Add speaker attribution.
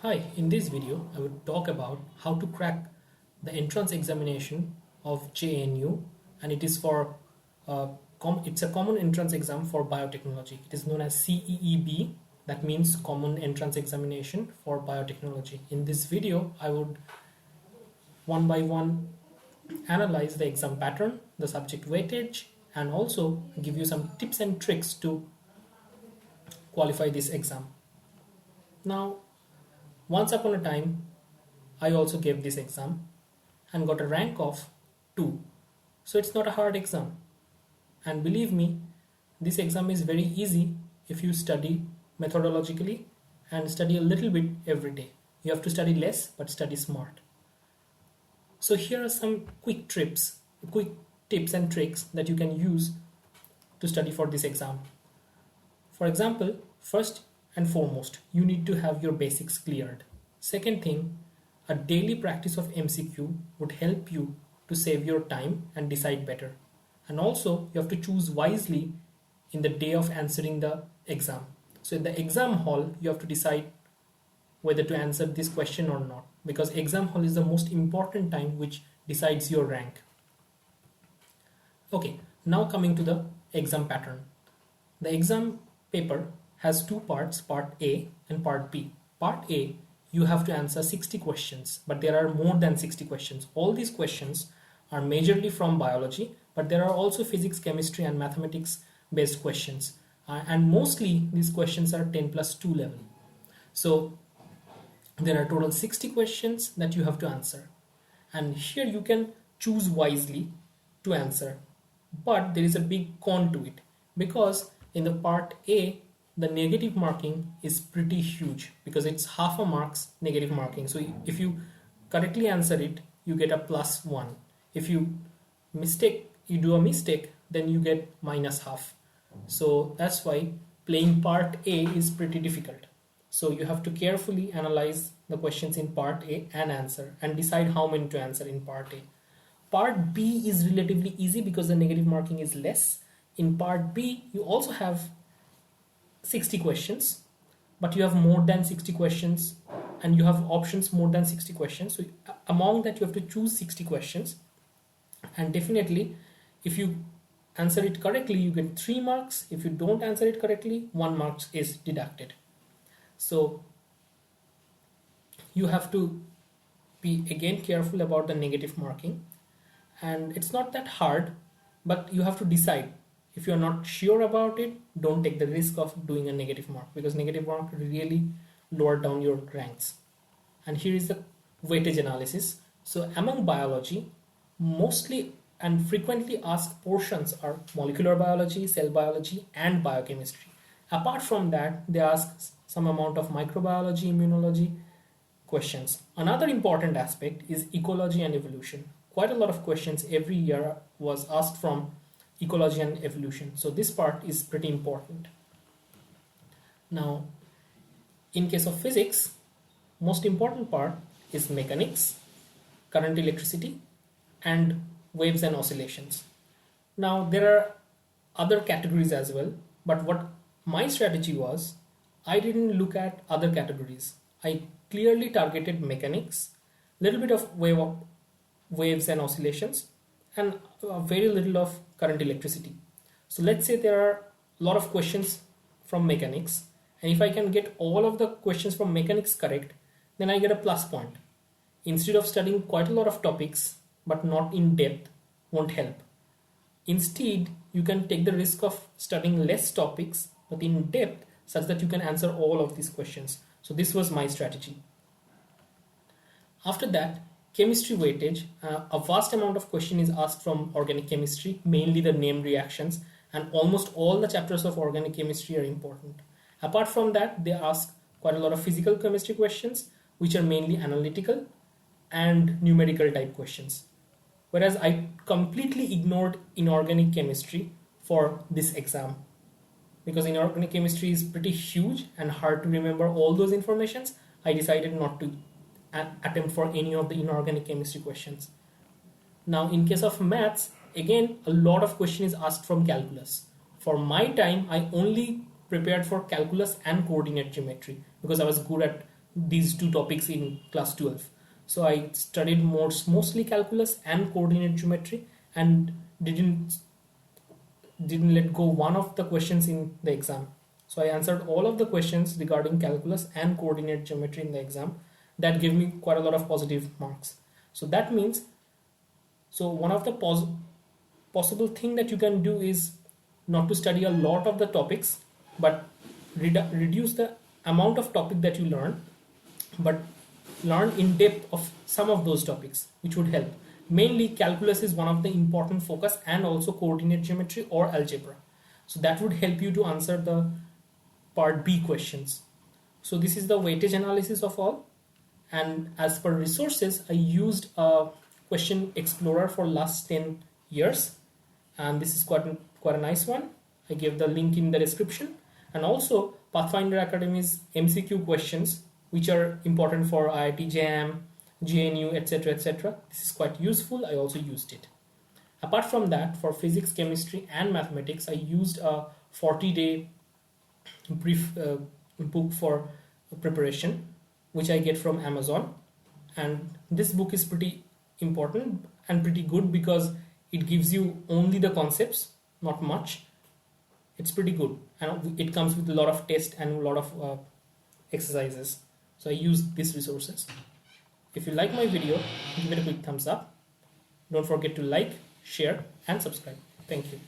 Speaker 1: Hi, in this video I would talk about how to crack the entrance examination of JNU, and it is for it's a common entrance exam for biotechnology. It is known as CEEB, that means Common Entrance Examination for Biotechnology. In this video I would one by one analyze the exam pattern, the subject weightage, and also give you some tips and tricks to qualify this exam. Now, once upon a time, I also gave this exam and got a rank of 2. So it's not a hard exam. And believe me, this exam is very easy if you study methodologically and study a little bit every day. You have to study less, but study smart. So here are some quick tips and tricks that you can use to study for this exam. For example, first and foremost, you need to have your basics cleared. Second thing, a daily practice of MCQ would help you to save your time and decide better. And also, you have to choose wisely in the day of answering the exam. So in the exam hall, you have to decide whether to answer this question or not, because exam hall is the most important time which decides your rank. Okay, now coming to the exam pattern. The exam paper has two parts, part A and part B. Part A, you have to answer 60 questions, but there are more than 60 questions. All these questions are majorly from biology, but there are also physics, chemistry, and mathematics based questions. And mostly these questions are 10 plus 2 level. So there are total 60 questions that you have to answer. And here you can choose wisely to answer. But there is a big con to it, because in the part A, the negative marking is pretty huge because it's half a mark's negative marking. So if you correctly answer it, you get a +1. If you do a mistake, then you get -half. So that's why playing part A is pretty difficult. So you have to carefully analyze the questions in part A and answer and decide how many to answer in part A. Part B is relatively easy because the negative marking is less. In part B, you also have 60 questions, but you have more than 60 questions and you have options more than 60 questions. So among that, you have to choose 60 questions. And definitely, if you answer it correctly, you get 3 marks. If you don't answer it correctly, 1 mark is deducted. So you have to be again careful about the negative marking. And it's not that hard, but you have to decide. If you're not sure about it, don't take the risk of doing a negative mark, because negative mark really lower down your ranks. And here is the weightage analysis. So among biology, mostly and frequently asked portions are molecular biology, cell biology, and biochemistry. Apart from that, they ask some amount of microbiology, immunology questions. Another important aspect is ecology and evolution. Quite a lot of questions every year was asked from ecology and evolution. So this part is pretty important. Now, in case of physics, most important part is mechanics, current electricity, and waves and oscillations. Now, there are other categories as well, but what my strategy was, I didn't look at other categories. I clearly targeted mechanics, little bit of waves and oscillations, and very little of current electricity. So let's say there are a lot of questions from mechanics, and if I can get all of the questions from mechanics correct, then I get a plus point. Instead of studying quite a lot of topics but not in depth, won't help. Instead, you can take the risk of studying less topics but in depth, such that you can answer all of these questions. So this was my strategy. After that, chemistry weightage, a vast amount of question is asked from organic chemistry, mainly the named reactions, and almost all the chapters of organic chemistry are important. Apart from that, they ask quite a lot of physical chemistry questions, which are mainly analytical and numerical type questions. Whereas I completely ignored inorganic chemistry for this exam, because inorganic chemistry is pretty huge and hard to remember all those informations. I decided not to attempt for any of the inorganic chemistry questions. Now, in case of maths, again, a lot of question is asked from calculus. For my time, I only prepared for calculus and coordinate geometry because I was good at these two topics in class 12. So I studied mostly calculus and coordinate geometry, and didn't let go one of the questions in the exam. So I answered all of the questions regarding calculus and coordinate geometry in the exam. That gave me quite a lot of positive marks. So that means, so one of the possible thing that you can do is not to study a lot of the topics, but reduce the amount of topic that you learn, but learn in depth of some of those topics, which would help. Mainly calculus is one of the important focus, and also coordinate geometry or algebra. So that would help you to answer the part B questions. So this is the weightage analysis of all. And as per resources, I used a question explorer for last 10 years, and this is quite a nice one. I gave the link in the description. And also Pathfinder Academy's MCQ questions, which are important for IIT JAM, GNU, etc., etc. This is quite useful. I also used it. Apart from that, for physics, chemistry, and mathematics, I used a 40-day brief book for preparation, which I get from Amazon. And this book is pretty important and pretty good because it gives you only the concepts, not much. It's pretty good, and it comes with a lot of tests and a lot of exercises. So I use these resources. If you like my video, give it a quick thumbs up. Don't forget to like, share, and subscribe. Thank you.